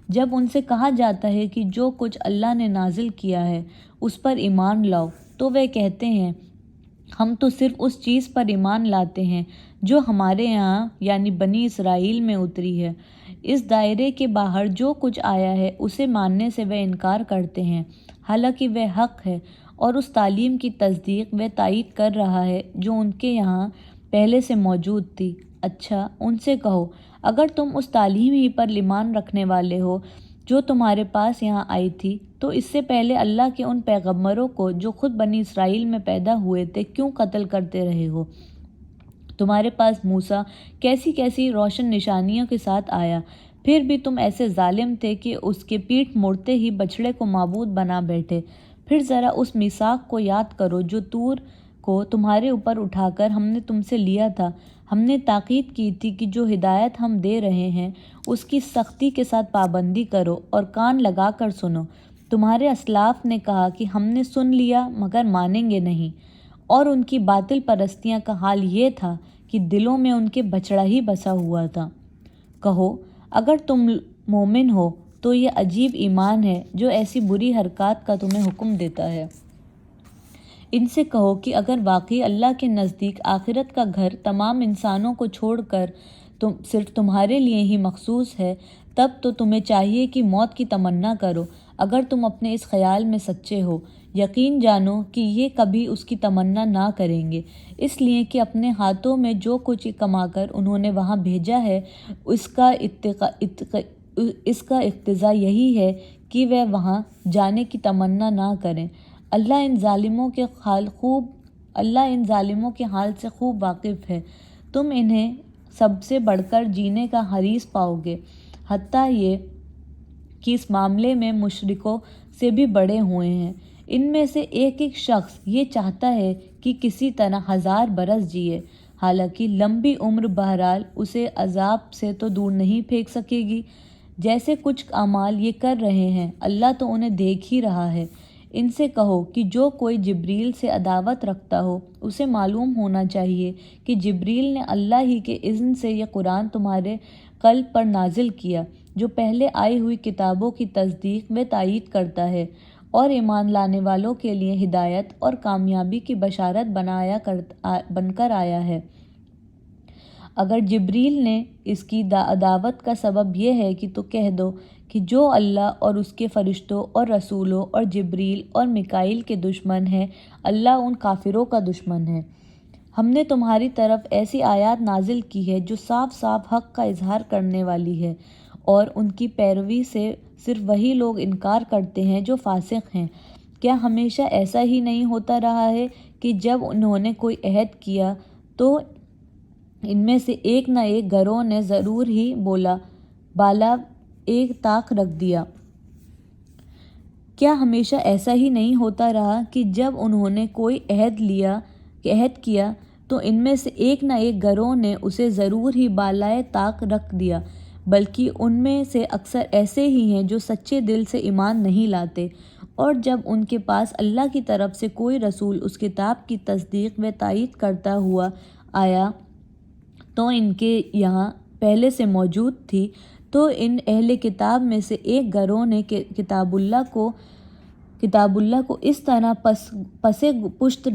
جب ان سے کہا جاتا ہے کہ جو کچھ اللہ نے نازل کیا ہے اس پر ایمان لاؤ، تو وہ کہتے ہیں ہم تو صرف اس چیز پر ایمان لاتے ہیں جو ہمارے یہاں یعنی بنی اسرائیل میں اتری ہے۔ اس دائرے کے باہر جو کچھ آیا ہے اسے ماننے سے وہ انکار کرتے ہیں، حالانکہ وہ حق ہے، اور اس تعلیم کی تصدیق وہ تائید کر رہا ہے جو ان کے یہاں پہلے سے موجود تھی۔ اچھا ان سے کہو، اگر تم اس تعلیم ہی پر ایمان رکھنے والے ہو جو تمہارے پاس یہاں آئی تھی، تو اس سے پہلے اللہ کے ان پیغمبروں کو جو خود بنی اسرائیل میں پیدا ہوئے تھے کیوں قتل کرتے رہے ہو؟ تمہارے پاس موسیٰ کیسی کیسی روشن نشانیوں کے ساتھ آیا، پھر بھی تم ایسے ظالم تھے کہ اس کے پیٹھ موڑتے ہی بچڑے کو معبود بنا بیٹھے۔ پھر ذرا اس میثاق کو یاد کرو جو طور کو تمہارے اوپر اٹھا کر ہم نے تم سے لیا تھا۔ ہم نے تاکید کی تھی کہ جو ہدایت ہم دے رہے ہیں اس کی سختی کے ساتھ پابندی کرو اور کان لگا کر سنو۔ تمہارے اسلاف نے کہا کہ ہم نے سن لیا مگر مانیں گے نہیں، اور ان کی باطل پرستیاں کا حال یہ تھا کہ دلوں میں ان کے بچڑا ہی بسا ہوا تھا۔ کہو اگر تم مومن ہو تو یہ عجیب ایمان ہے جو ایسی بری حرکات کا تمہیں حکم دیتا ہے۔ ان سے کہو کہ اگر واقعی اللہ کے نزدیک آخرت کا گھر تمام انسانوں کو چھوڑ کر صرف تمہارے لیے ہی مخصوص ہے، تب تو تمہیں چاہیے کہ موت کی تمنا کرو اگر تم اپنے اس خیال میں سچے ہو۔ یقین جانو کہ یہ کبھی اس کی تمنا نہ کریں گے، اس لیے کہ اپنے ہاتھوں میں جو کچھ کما کر انہوں نے وہاں بھیجا ہے اس کا اقتضا یہی ہے کہ وہ وہاں جانے کی تمنا نہ کریں۔ اللہ ان ظالموں کے حال سے خوب واقف ہے۔ تم انہیں سب سے بڑھ کر جینے کا حریص پاؤ گے، حتیٰ یہ کہ اس معاملے میں مشرکوں سے بھی بڑے ہوئے ہیں۔ ان میں سے ایک ایک شخص یہ چاہتا ہے کہ کسی طرح 1000 برس جیے، حالانکہ لمبی عمر بہرحال اسے عذاب سے تو دور نہیں پھینک سکے گی۔ جیسے کچھ اعمال یہ کر رہے ہیں اللہ تو انہیں دیکھ ہی رہا ہے۔ ان سے کہو کہ جو کوئی جبریل سے عداوت رکھتا ہو اسے معلوم ہونا چاہیے کہ جبریل نے اللہ ہی کے اذن سے یہ قرآن تمہارے قلب پر نازل کیا، جو پہلے آئی ہوئی کتابوں کی تصدیق و تائید کرتا ہے اور ایمان لانے والوں کے لیے ہدایت اور کامیابی کی بشارت بن کر آیا ہے۔ اگر جبریل نے اس کی عداوت کا سبب یہ ہے کہ تو کہہ دو کہ جو اللہ اور اس کے فرشتوں اور رسولوں اور جبریل اور میکائیل کے دشمن ہے، اللہ ان کافروں کا دشمن ہے۔ ہم نے تمہاری طرف ایسی آیات نازل کی ہے جو صاف صاف حق کا اظہار کرنے والی ہے، اور ان کی پیروی سے صرف وہی لوگ انکار کرتے ہیں جو فاسق ہیں۔ کیا ہمیشہ ایسا ہی نہیں ہوتا رہا ہے کہ جب انہوں نے کوئی عہد کیا تو ان میں سے ایک نہ ایک گروہ نے ضرور ہی بالا ایک طاق رکھ دیا؟ کیا ہمیشہ ایسا ہی نہیں ہوتا رہا کہ جب انہوں نے کوئی عہد کیا تو ان میں سے ایک نہ ایک گروہ نے اسے ضرور ہی بالائے طاق رکھ دیا؟ بلکہ ان میں سے اکثر ایسے ہی ہیں جو سچے دل سے ایمان نہیں لاتے، اور جب ان کے پاس اللہ کی طرف سے کوئی رسول اس کتاب کی تصدیق و تائید کرتا ہوا آیا تو ان کے یہاں پہلے سے موجود تھی، تو ان اہل کتاب میں سے ایک گروہ نے کتاب اللہ کو اس طرح پسے پشت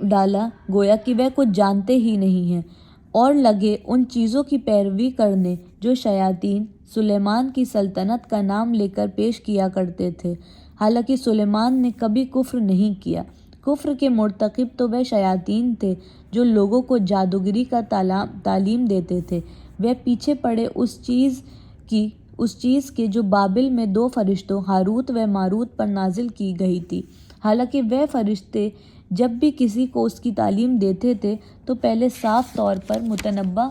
ڈالا گویا کہ وہ کچھ جانتے ہی نہیں ہیں، اور لگے ان چیزوں کی پیروی کرنے جو شیاطین سلیمان کی سلطنت کا نام لے کر پیش کیا کرتے تھے، حالانکہ سلیمان نے کبھی کفر نہیں کیا۔ کفر کے مرتکب تو وہ شیاطین تھے جو لوگوں کو جادوگری کا تعلیم دیتے تھے۔ وہ پیچھے پڑے اس چیز کے جو بابل میں 2 فرشتوں ہاروت و ماروت پر نازل کی گئی تھی۔ حالانکہ وہ فرشتے جب بھی کسی کو اس کی تعلیم دیتے تھے تو پہلے صاف طور پر متنبہ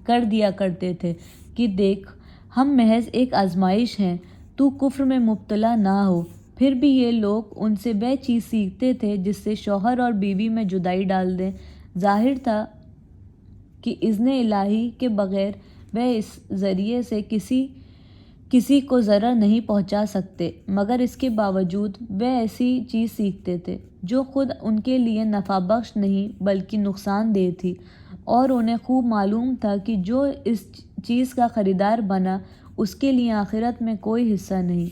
کر دیا کرتے تھے کہ دیکھ، ہم محض ایک آزمائش ہیں، تو کفر میں مبتلا نہ ہو۔ پھر بھی یہ لوگ ان سے وہ چیز سیکھتے تھے جس سے شوہر اور بیوی میں جدائی ڈال دیں۔ ظاہر تھا کہ اذن الہی کے بغیر وہ اس ذریعے سے کسی کو ضرر نہیں پہنچا سکتے، مگر اس کے باوجود وہ ایسی چیز سیکھتے تھے جو خود ان کے لیے نفع بخش نہیں بلکہ نقصان دہ تھی، اور انہیں خوب معلوم تھا کہ جو اس چیز کا خریدار بنا اس کے لیے آخرت میں کوئی حصہ نہیں۔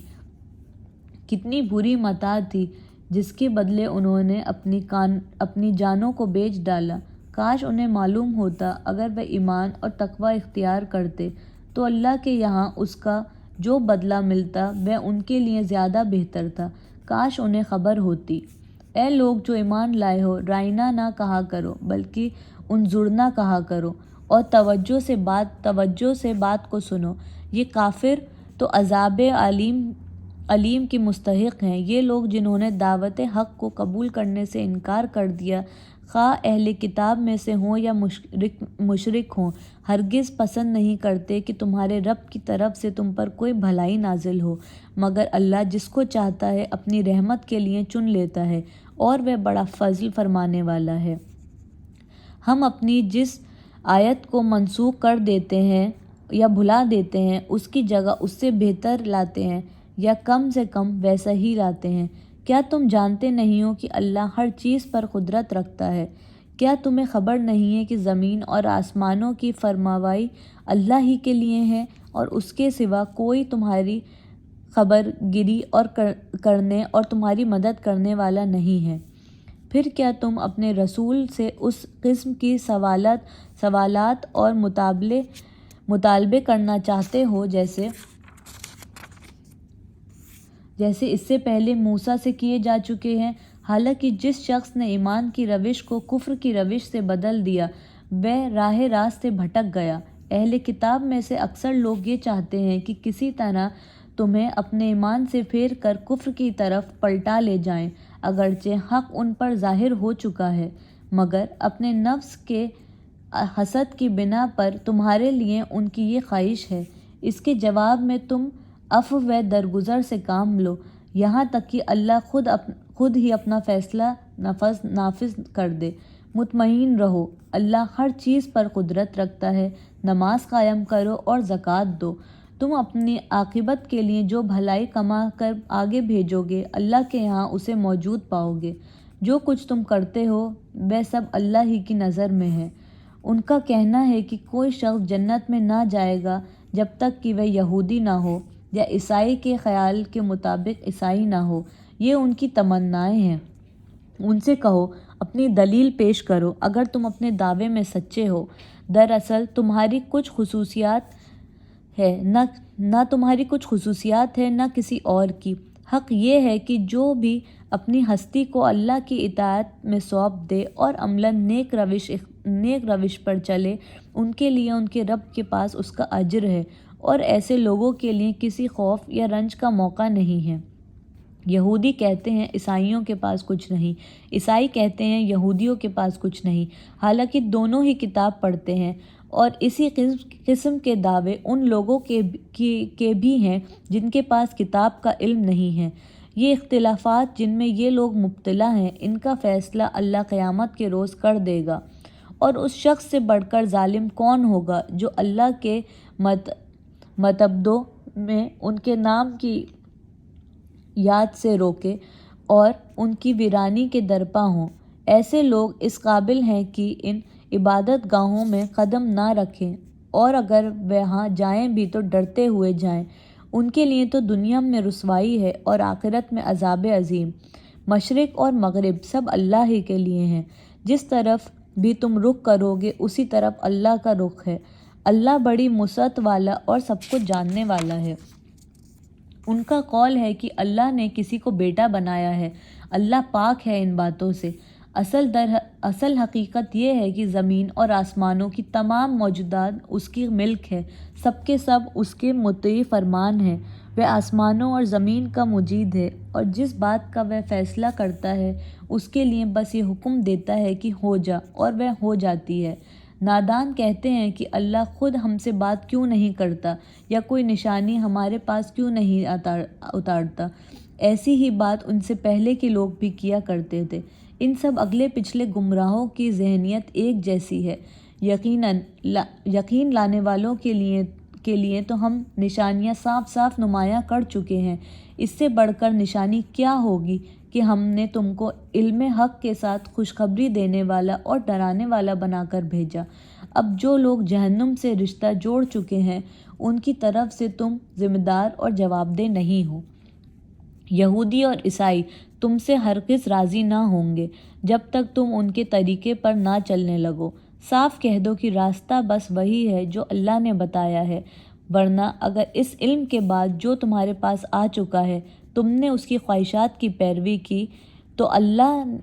کتنی بری متاع تھی جس کے بدلے انہوں نے اپنی جانوں کو بیچ ڈالا۔ کاش انہیں معلوم ہوتا اگر وہ ایمان اور تقوی اختیار کرتے تو اللہ کے یہاں اس کا جو بدلہ ملتا وہ ان کے لیے زیادہ بہتر تھا۔ کاش انہیں خبر ہوتی۔ اے لوگ جو ایمان لائے ہو، رائنا نہ کہا کرو بلکہ انظرنا کہا کرو، اور توجہ سے بات کو سنو۔ یہ کافر تو عذاب علیم کے مستحق ہیں۔ یہ لوگ جنہوں نے دعوت حق کو قبول کرنے سے انکار کر دیا، خواہ اہل کتاب میں سے ہوں یا مشرک ہوں، ہرگز پسند نہیں کرتے کہ تمہارے رب کی طرف سے تم پر کوئی بھلائی نازل ہو، مگر اللہ جس کو چاہتا ہے اپنی رحمت کے لیے چن لیتا ہے، اور وہ بڑا فضل فرمانے والا ہے۔ ہم اپنی جس آیت کو منسوخ کر دیتے ہیں یا بھلا دیتے ہیں اس کی جگہ اس سے بہتر لاتے ہیں، یا کم سے کم ویسا ہی لاتے ہیں۔ کیا تم جانتے نہیں ہو کہ اللہ ہر چیز پر قدرت رکھتا ہے؟ کیا تمہیں خبر نہیں ہے کہ زمین اور آسمانوں کی فرمانروائی اللہ ہی کے لیے ہے، اور اس کے سوا کوئی تمہاری خبر گیری کرنے اور تمہاری مدد کرنے والا نہیں ہے؟ پھر کیا تم اپنے رسول سے اس قسم کی سوالات اور مطالبے کرنا چاہتے ہو جیسے اس سے پہلے موسیٰ سے کیے جا چکے ہیں؟ حالانکہ جس شخص نے ایمان کی روش کو کفر کی روش سے بدل دیا وہ راہ راست سے بھٹک گیا۔ اہل کتاب میں سے اکثر لوگ یہ چاہتے ہیں کہ کسی طرح تمہیں اپنے ایمان سے پھیر کر کفر کی طرف پلٹا لے جائیں، اگرچہ حق ان پر ظاہر ہو چکا ہے، مگر اپنے نفس کے حسد کی بنا پر تمہارے لیے ان کی یہ خواہش ہے۔ اس کے جواب میں تم عفو و درگزر سے کام لو، یہاں تک کہ اللہ خود ہی اپنا فیصلہ نافذ کر دے۔ مطمئن رہو، اللہ ہر چیز پر قدرت رکھتا ہے۔ نماز قائم کرو اور زکوٰۃ دو، تم اپنی عاقبت کے لیے جو بھلائی کما کر آگے بھیجو گے اللہ کے یہاں اسے موجود پاؤ گے۔ جو کچھ تم کرتے ہو وہ سب اللہ ہی کی نظر میں ہے۔ ان کا کہنا ہے کہ کوئی شخص جنت میں نہ جائے گا جب تک کہ وہ یہودی نہ ہو، یا عیسائی کے خیال کے مطابق عیسائی نہ ہو۔ یہ ان کی تمنائیں ہیں۔ ان سے کہو اپنی دلیل پیش کرو اگر تم اپنے دعوے میں سچے ہو۔ دراصل تمہاری کچھ خصوصیات ہے نہ کسی اور کی۔ حق یہ ہے کہ جو بھی اپنی ہستی کو اللہ کی اطاعت میں سونپ دے اور عملاً نیک روش پر چلے، ان کے لیے ان کے رب کے پاس اس کا اجر ہے، اور ایسے لوگوں کے لیے کسی خوف یا رنج کا موقع نہیں ہے۔ یہودی کہتے ہیں عیسائیوں کے پاس کچھ نہیں، عیسائی کہتے ہیں یہودیوں کے پاس کچھ نہیں، حالانکہ دونوں ہی کتاب پڑھتے ہیں، اور اسی قسم کے دعوے ان لوگوں کے بھی ہیں جن کے پاس کتاب کا علم نہیں ہے۔ یہ اختلافات جن میں یہ لوگ مبتلا ہیں، ان کا فیصلہ اللہ قیامت کے روز کر دے گا، اور اس شخص سے بڑھ کر ظالم کون ہوگا جو اللہ کے متبدوں میں ان کے نام کی یاد سے روکے اور ان کی ویرانی کے درپا ہوں۔ ایسے لوگ اس قابل ہیں کہ ان عبادت گاہوں میں قدم نہ رکھیں، اور اگر وہاں جائیں بھی تو ڈرتے ہوئے جائیں۔ ان کے لیے تو دنیا میں رسوائی ہے اور آخرت میں عذاب عظیم۔ مشرق اور مغرب سب اللہ ہی کے لیے ہیں، جس طرف بھی تم رخ کرو گے اسی طرف اللہ کا رخ ہے۔ اللہ بڑی وسعت والا اور سب کچھ جاننے والا ہے۔ ان کا قول ہے کہ اللہ نے کسی کو بیٹا بنایا ہے۔ اللہ پاک ہے ان باتوں سے۔ اصل حقیقت یہ ہے کہ زمین اور آسمانوں کی تمام موجودات اس کی ملک ہے، سب کے سب اس کے مطیع فرمان ہیں۔ وہ آسمانوں اور زمین کا مجید ہے، اور جس بات کا وہ فیصلہ کرتا ہے اس کے لیے بس یہ حکم دیتا ہے کہ ہو جا، اور وہ ہو جاتی ہے۔ نادان کہتے ہیں کہ اللہ خود ہم سے بات کیوں نہیں کرتا، یا کوئی نشانی ہمارے پاس کیوں نہیں اتارتا۔ ایسی ہی بات ان سے پہلے کے لوگ بھی کیا کرتے تھے۔ ان سب اگلے پچھلے گمراہوں کی ذہنیت ایک جیسی ہے۔ یقین لانے والوں کے لیے تو ہم نشانیاں صاف صاف نمایاں کر چکے ہیں۔ اس سے بڑھ کر نشانی کیا ہوگی کہ ہم نے تم کو علم حق کے ساتھ خوشخبری دینے والا اور ڈرانے والا بنا کر بھیجا۔ اب جو لوگ جہنم سے رشتہ جوڑ چکے ہیں ان کی طرف سے تم ذمہ دار اور جواب دہ نہیں ہو۔ یہودی اور عیسائی تم سے ہرگز راضی نہ ہوں گے جب تک تم ان کے طریقے پر نہ چلنے لگو۔ صاف کہہ دو کہ راستہ بس وہی ہے جو اللہ نے بتایا ہے، ورنہ اگر اس علم کے بعد جو تمہارے پاس آ چکا ہے تم نے اس کی خواہشات کی پیروی کی تو اللہ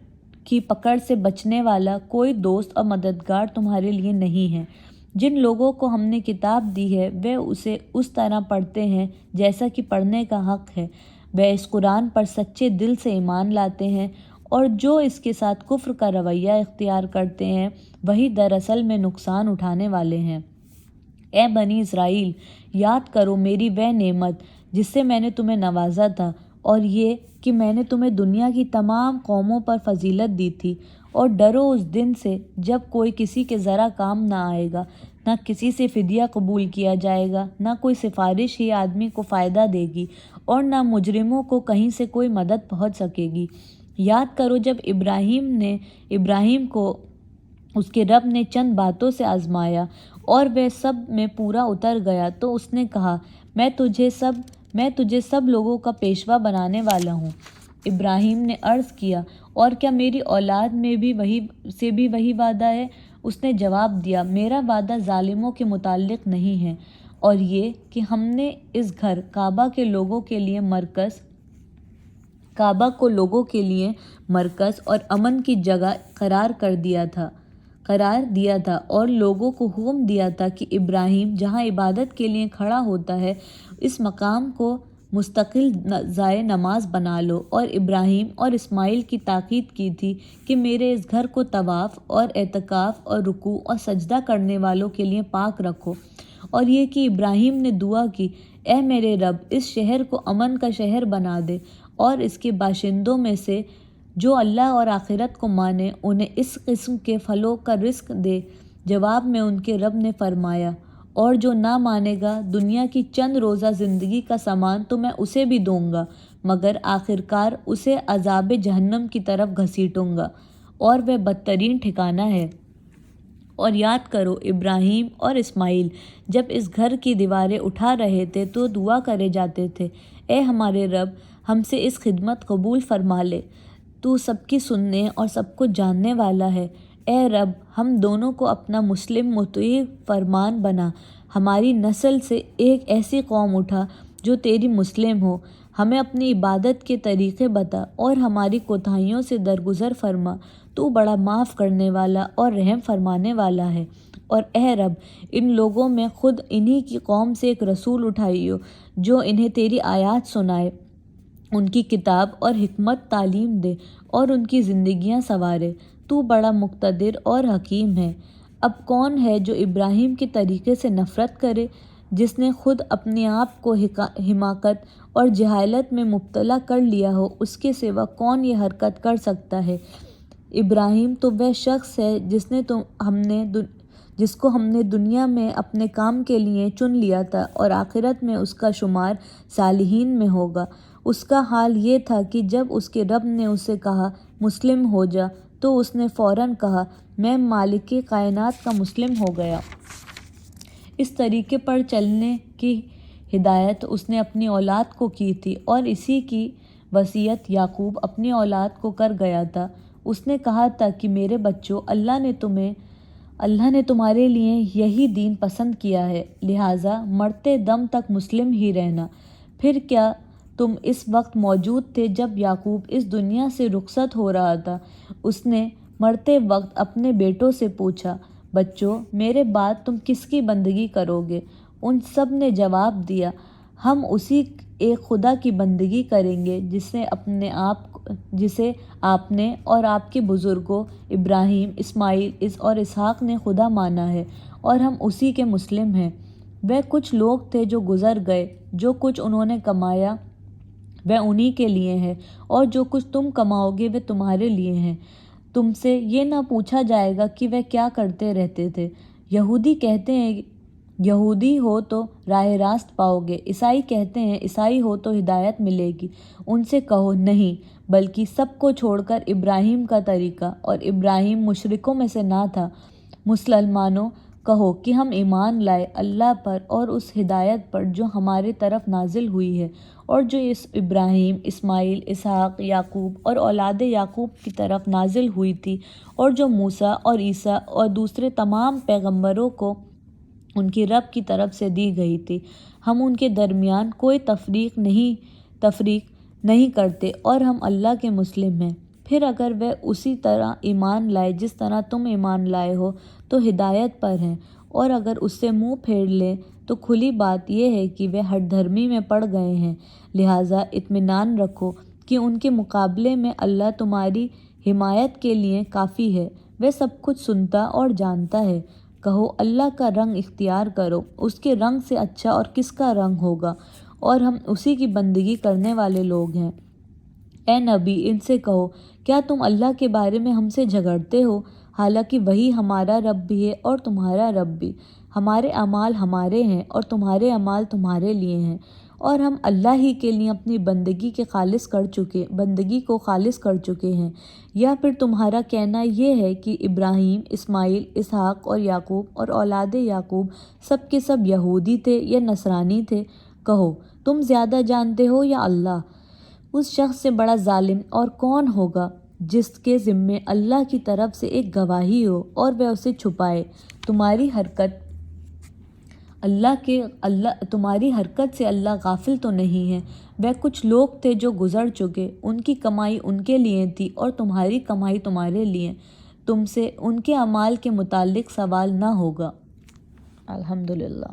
کی پکڑ سے بچنے والا کوئی دوست اور مددگار تمہارے لیے نہیں ہے۔ جن لوگوں کو ہم نے کتاب دی ہے وہ اسے اس طرح پڑھتے ہیں جیسا کہ پڑھنے کا حق ہے۔ وہ اس قرآن پر سچے دل سے ایمان لاتے ہیں، اور جو اس کے ساتھ کفر کا رویہ اختیار کرتے ہیں وہی دراصل میں نقصان اٹھانے والے ہیں۔ اے بنی اسرائیل، یاد کرو میری وہ نعمت جس سے میں نے تمہیں نوازا تھا، اور یہ کہ میں نے تمہیں دنیا کی تمام قوموں پر فضیلت دی تھی۔ اور ڈرو اس دن سے جب کوئی کسی کے ذرا کام نہ آئے گا، نہ کسی سے فدیہ قبول کیا جائے گا، نہ کوئی سفارش ہی آدمی کو فائدہ دے گی، اور نہ مجرموں کو کہیں سے کوئی مدد پہنچ سکے گی۔ یاد کرو جب ابراہیم کو اس کے رب نے چند باتوں سے آزمایا اور وہ سب میں پورا اتر گیا تو اس نے کہا، میں تجھے سب لوگوں کا پیشوا بنانے والا ہوں۔ ابراہیم نے عرض کیا، اور کیا میری اولاد میں بھی وہی وعدہ ہے؟ اس نے جواب دیا، میرا وعدہ ظالموں کے متعلق نہیں ہے، اور یہ کہ ہم نے اس گھر کعبہ کو لوگوں کے لیے مرکز اور امن کی جگہ قرار دیا تھا اور لوگوں کو حکم دیا تھا کہ ابراہیم جہاں عبادت کے لیے کھڑا ہوتا ہے اس مقام کو مستقل جائے نماز بنا لو، اور ابراہیم اور اسماعیل کی تاکید کی تھی کہ میرے اس گھر کو طواف اور اعتکاف اور رکوع اور سجدہ کرنے والوں کے لیے پاک رکھو، اور یہ کہ ابراہیم نے دعا کی، اے میرے رب، اس شہر کو امن کا شہر بنا دے، اور اس کے باشندوں میں سے جو اللہ اور آخرت کو مانے انہیں اس قسم کے پھلوں کا رزق دے۔ جواب میں ان کے رب نے فرمایا، اور جو نہ مانے گا دنیا کی چند روزہ زندگی کا سامان تو میں اسے بھی دوں گا، مگر آخرکار اسے عذاب جہنم کی طرف گھسیٹوں گا، اور وہ بدترین ٹھکانہ ہے۔ اور یاد کرو ابراہیم اور اسماعیل جب اس گھر کی دیواریں اٹھا رہے تھے تو دعا کرے جاتے تھے، اے ہمارے رب، ہم سے اس خدمت قبول فرما لے، تو سب کی سننے اور سب کو جاننے والا ہے۔ اے رب، ہم دونوں کو اپنا مسلم مطیع فرمان بنا، ہماری نسل سے ایک ایسی قوم اٹھا جو تیری مسلم ہو، ہمیں اپنی عبادت کے طریقے بتا اور ہماری کوتاہیوں سے درگزر فرما، تو بڑا معاف کرنے والا اور رحم فرمانے والا ہے۔ اور اے رب، ان لوگوں میں خود انہی کی قوم سے ایک رسول اٹھائیو جو انہیں تیری آیات سنائے، ان کی کتاب اور حکمت تعلیم دے اور ان کی زندگیاں سنوارے، تو بڑا مقتدر اور حکیم ہے۔ اب کون ہے جو ابراہیم کے طریقے سے نفرت کرے، جس نے خود اپنے آپ کو حماقت اور جہالت میں مبتلا کر لیا ہو؟ اس کے سوا کون یہ حرکت کر سکتا ہے؟ ابراہیم تو وہ شخص ہے جس کو ہم نے دنیا میں اپنے کام کے لیے چن لیا تھا، اور آخرت میں اس کا شمار صالحین میں ہوگا۔ اس کا حال یہ تھا کہ جب اس کے رب نے اسے کہا مسلم ہو جا تو اس نے فوراً کہا، میں مالک کائنات کا مسلم ہو گیا۔ اس طریقے پر چلنے کی ہدایت اس نے اپنی اولاد کو کی تھی، اور اسی کی وصیت یعقوب اپنی اولاد کو کر گیا تھا۔ اس نے کہا تھا کہ میرے بچوں، اللہ نے تمہارے لیے یہی دین پسند کیا ہے، لہٰذا مرتے دم تک مسلم ہی رہنا۔ پھر کیا تم اس وقت موجود تھے جب یعقوب اس دنیا سے رخصت ہو رہا تھا۔ اس نے مرتے وقت اپنے بیٹوں سے پوچھا، بچوں میرے بعد تم کس کی بندگی کرو گے؟ ان سب نے جواب دیا، ہم اسی ایک خدا کی بندگی کریں گے جسے آپ نے اور آپ کے بزرگوں ابراہیم، اسماعیل اور اسحاق نے خدا مانا ہے، اور ہم اسی کے مسلم ہیں۔ وہ کچھ لوگ تھے جو گزر گئے، جو کچھ انہوں نے کمایا وہ انہی کے لیے ہے، اور جو کچھ تم کماؤ گے وہ تمہارے لیے ہیں۔ تم سے یہ نہ پوچھا جائے گا کہ وہ کیا کرتے رہتے تھے۔ یہودی کہتے ہیں یہودی ہو تو راہ راست پاؤ گے، عیسائی کہتے ہیں عیسائی ہو تو ہدایت ملے گی۔ ان سے کہو نہیں، بلکہ سب کو چھوڑ کر ابراہیم کا طریقہ، اور ابراہیم مشرکوں میں سے نہ تھا۔ مسلمانوں کہو کہ ہم ایمان لائے اللہ پر اور اس ہدایت پر جو ہمارے طرف نازل ہوئی ہے، اور جو اس ابراہیم، اسماعیل، اسحاق، یعقوب اور اولاد یعقوب کی طرف نازل ہوئی تھی، اور جو موسیٰ اور عیسیٰ اور دوسرے تمام پیغمبروں کو ان کی رب کی طرف سے دی گئی تھی۔ ہم ان کے درمیان کوئی تفریق نہیں کرتے، اور ہم اللہ کے مسلم ہیں۔ پھر اگر وہ اسی طرح ایمان لائے جس طرح تم ایمان لائے ہو تو ہدایت پر ہیں، اور اگر اس سے منہ پھیر لیں تو کھلی بات یہ ہے کہ وہ ہٹ دھرمی میں پڑ گئے ہیں۔ لہٰذا اطمینان رکھو کہ ان کے مقابلے میں اللہ تمہاری حمایت کے لیے کافی ہے، وہ سب کچھ سنتا اور جانتا ہے۔ کہو اللہ کا رنگ اختیار کرو، اس کے رنگ سے اچھا اور کس کا رنگ ہوگا، اور ہم اسی کی بندگی کرنے والے لوگ ہیں۔ اے نبی ان سے کہو، کیا تم اللہ کے بارے میں ہم سے جھگڑتے ہو، حالانکہ وہی ہمارا رب بھی ہے اور تمہارا رب بھی؟ ہمارے اعمال ہمارے ہیں اور تمہارے اعمال تمہارے لیے ہیں، اور ہم اللہ ہی کے لیے اپنی بندگی کو خالص کر چکے ہیں۔ یا پھر تمہارا کہنا یہ ہے کہ ابراہیم، اسماعیل، اسحاق اور یعقوب اور اولاد یعقوب سب کے سب یہودی تھے یا نصرانی تھے؟ کہو تم زیادہ جانتے ہو یا اللہ؟ اس شخص سے بڑا ظالم اور کون ہوگا جس کے ذمے اللہ کی طرف سے ایک گواہی ہو اور وہ اسے چھپائے۔ تمہاری حرکت سے اللہ غافل تو نہیں ہے۔ وہ کچھ لوگ تھے جو گزر چکے، ان کی کمائی ان کے لیے تھی اور تمہاری کمائی تمہارے لیے۔ تم سے ان کے اعمال کے متعلق سوال نہ ہوگا۔ الحمدللہ۔